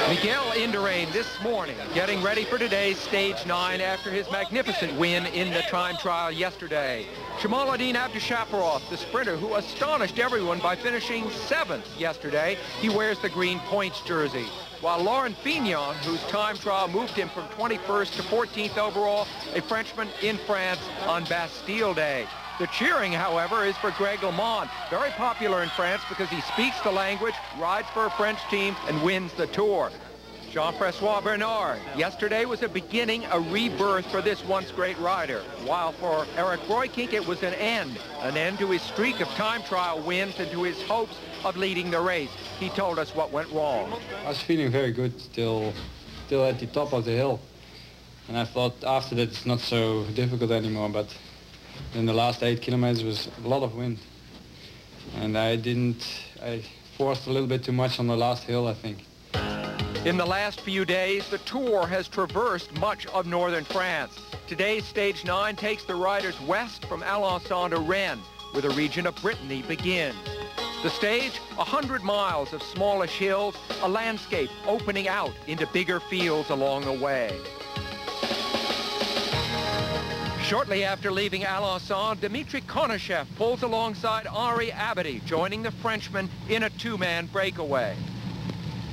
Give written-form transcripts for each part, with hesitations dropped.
Miguel Indurain this morning getting ready for today's stage 9 after his magnificent win in the time trial yesterday. Shamaluddin Abdushaparov, the sprinter who astonished everyone by finishing 7th yesterday, he wears the green points jersey. While Laurent Fignon, whose time trial moved him from 21st to 14th overall, a Frenchman in France on Bastille Day. The cheering, however, is for Greg LeMond, very popular in France because he speaks the language, rides for a French team, and wins the Tour. Jean-François Bernard, yesterday was a beginning, a rebirth for this once great rider, while for Eric Breukink it was an end to his streak of time trial wins and to his hopes of leading the race. He told us what went wrong. I was feeling very good, still at the top of the hill. And I thought after that it's not so difficult anymore, but then the last 8 kilometers was a lot of wind. And I forced a little bit too much on the last hill, I think. In the last few days, the Tour has traversed much of northern France. Today's stage 9 takes the riders west from Alençon to Rennes, where the region of Brittany begins. The stage, 100 miles of smallish hills, a landscape opening out into bigger fields along the way. Shortly after leaving Alençon, Dmitry Konashev pulls alongside Henri Abadie, joining the Frenchman in a two-man breakaway.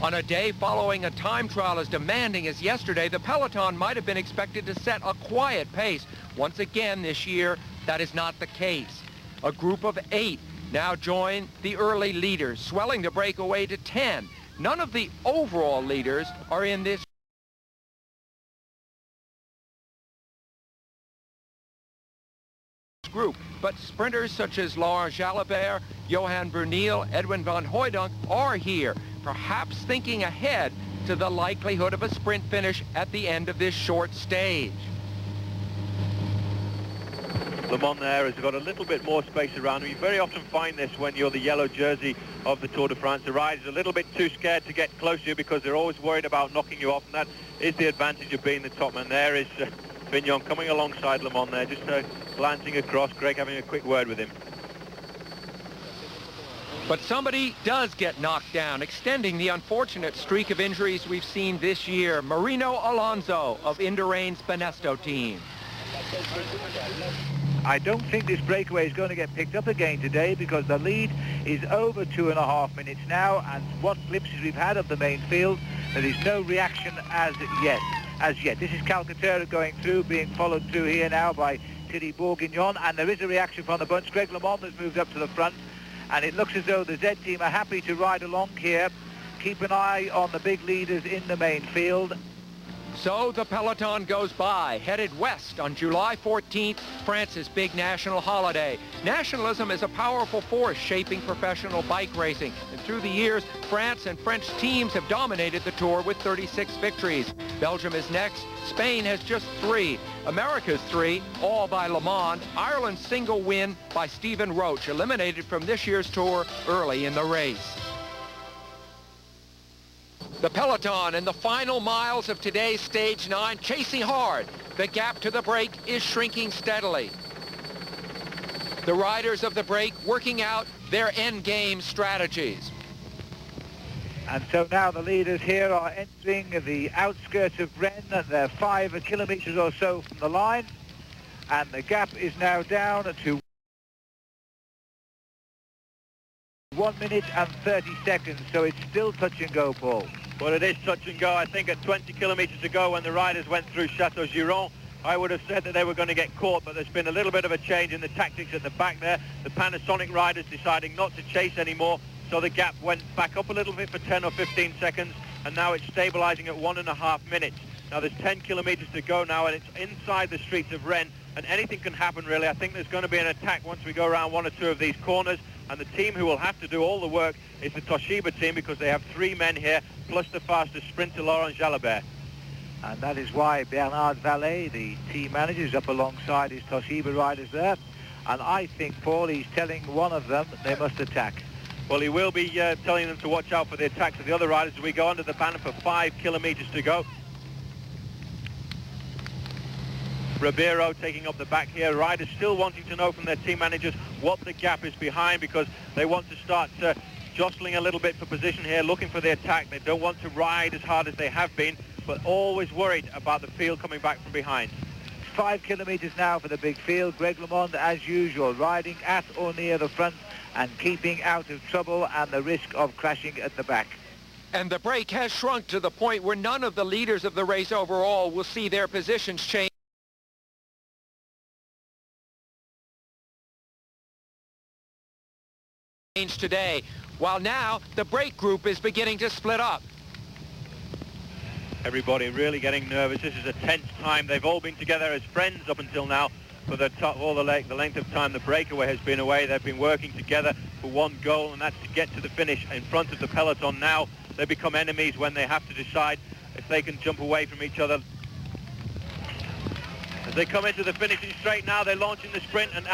On a day following a time trial as demanding as yesterday, the peloton might have been expected to set a quiet pace. Once again this year, that is not the case. A group of 8 now join the early leaders, swelling the breakaway to 10. None of the overall leaders are in this group, but sprinters such as Laurent Jalabert, Johan Brunel, Edwin van Hooydonk are here, perhaps thinking ahead to the likelihood of a sprint finish at the end of this short stage. LeMond there has got a little bit more space around him. You very often find this when you're the yellow jersey of the Tour de France. The riders are a little bit too scared to get close to you because they're always worried about knocking you off, and that is the advantage of being the top man. There is Fignon coming alongside LeMond there, just glancing across, Greg having a quick word with him. But somebody does get knocked down, extending the unfortunate streak of injuries we've seen this year. Marino Alonso of Indurain's Banesto team. I don't think this breakaway is going to get picked up again today because the lead is over 2.5 minutes now, and what glimpses we've had of the main field, there is no reaction as yet. This is Calcaterra going through, being followed through here now by Thierry Bourguignon, and there is a reaction from the bunch. Greg LeMond has moved up to the front, and it looks as though the Z team are happy to ride along here. Keep an eye on the big leaders in the main field. So the peloton goes by, headed west on July 14th, France's big national holiday. Nationalism is a powerful force shaping professional bike racing. And through the years, France and French teams have dominated the Tour with 36 victories. Belgium is next. Spain has just 3. America's 3, all by LeMond. Ireland's single win by Stephen Roche, eliminated from this year's Tour early in the race. The peloton in the final miles of today's stage 9, chasing hard. The gap to the break is shrinking steadily. The riders of the break working out their endgame strategies. And so now the leaders here are entering the outskirts of Rennes. They're 5 kilometers or so from the line, and the gap is now down to 1 minute and 30 seconds, so it's still touch and go, Paul. Well, it is touch and go. I think at 20 kilometers to go when the riders went through Chateau Giron, I would have said that they were going to get caught, but there's been a little bit of a change in the tactics at the back there. The Panasonic riders deciding not to chase anymore, so the gap went back up a little bit for 10 or 15 seconds, and now it's stabilizing at 1.5 minutes. Now there's 10 kilometers to go now, and it's inside the streets of Rennes, and anything can happen really. I think there's going to be an attack once we go around 1 or 2 of these corners, and the team who will have to do all the work is the Toshiba team, because they have 3 men here, plus the fastest sprinter, Laurent Jalabert. And that is why Bernard Vallet, the team manager, is up alongside his Toshiba riders there. And I think, Paul, he's telling one of them they must attack. Well, he will be telling them to watch out for the attacks of the other riders as we go under the banner for 5 kilometers to go. Ribeiro taking up the back here. Riders still wanting to know from their team managers what the gap is behind, because they want to start jostling a little bit for position here, looking for the attack. They don't want to ride as hard as they have been, but always worried about the field coming back from behind. 5 kilometres now for the big field. Greg LeMond, as usual, riding at or near the front and keeping out of trouble and the risk of crashing at the back. And the break has shrunk to the point where none of the leaders of the race overall will see their positions change today, while now the break group is beginning to split up. Everybody really getting nervous. This is a tense time. They've all been together as friends up until now for the length of time the breakaway has been away. They've been working together for one goal, and that's to get to the finish in front of the peloton. Now they become enemies when they have to decide if they can jump away from each other. As they come into the finishing straight now, they're launching the sprint, and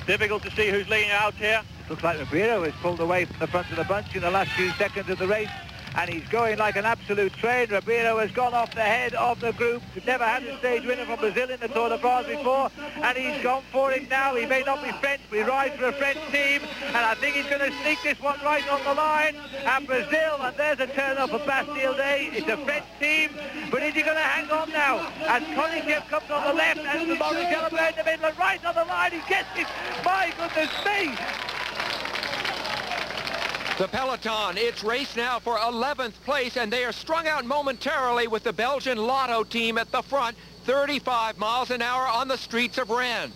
difficult to see who's leading out here. It looks like Ribeiro has pulled away from the front of the bunch in the last few seconds of the race, and he's going like an absolute train. Ribeiro has gone off the head of the group. We've never had a stage winner from Brazil in the Tour de France before, and he's gone for it now. He may not be French, but he rides for a French team, and I think he's going to sneak this one right on the line. And Brazil, and there's a turn-up for Bastille Day. It's a French team, but is he going to hang on now? As Konicek comes on the left, and the Mauro Ribeiro in the middle, and right on the line, he gets it. My goodness me! The peloton, it's race now for 11th place, and they are strung out momentarily with the Belgian Lotto team at the front, 35 miles an hour on the streets of Rennes.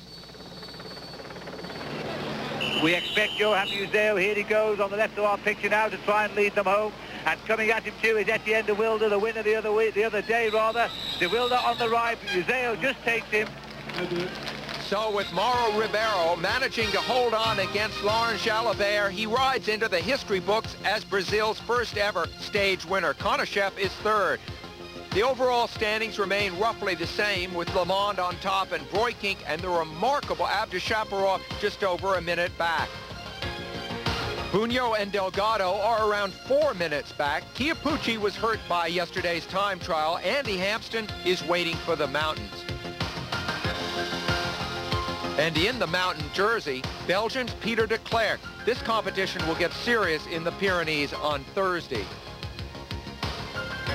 We expect Johan Museeuw, here he goes on the left of our picture now to try and lead them home. And coming at him too is Etienne de Wilde, the winner the other day rather. De Wilde on the right, Museeuw just takes him. So with Mauro Ribeiro managing to hold on against Laurent Jalabert, he rides into the history books as Brazil's first ever stage winner. Konicek is third. The overall standings remain roughly the same, with LeMond on top and Breukink and the remarkable Abdushaparov just over a minute back. Bunyo and Delgado are around 4 minutes back. Chiappucci was hurt by yesterday's time trial. Andy Hampston is waiting for the mountains. And in the mountain jersey, Belgium's Peter de Klerk. This competition will get serious in the Pyrenees on Thursday.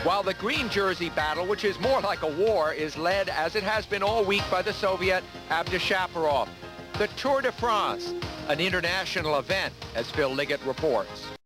While the green jersey battle, which is more like a war, is led, as it has been all week, by the Soviet Abdushaparov. The Tour de France, an international event, as Phil Liggett reports.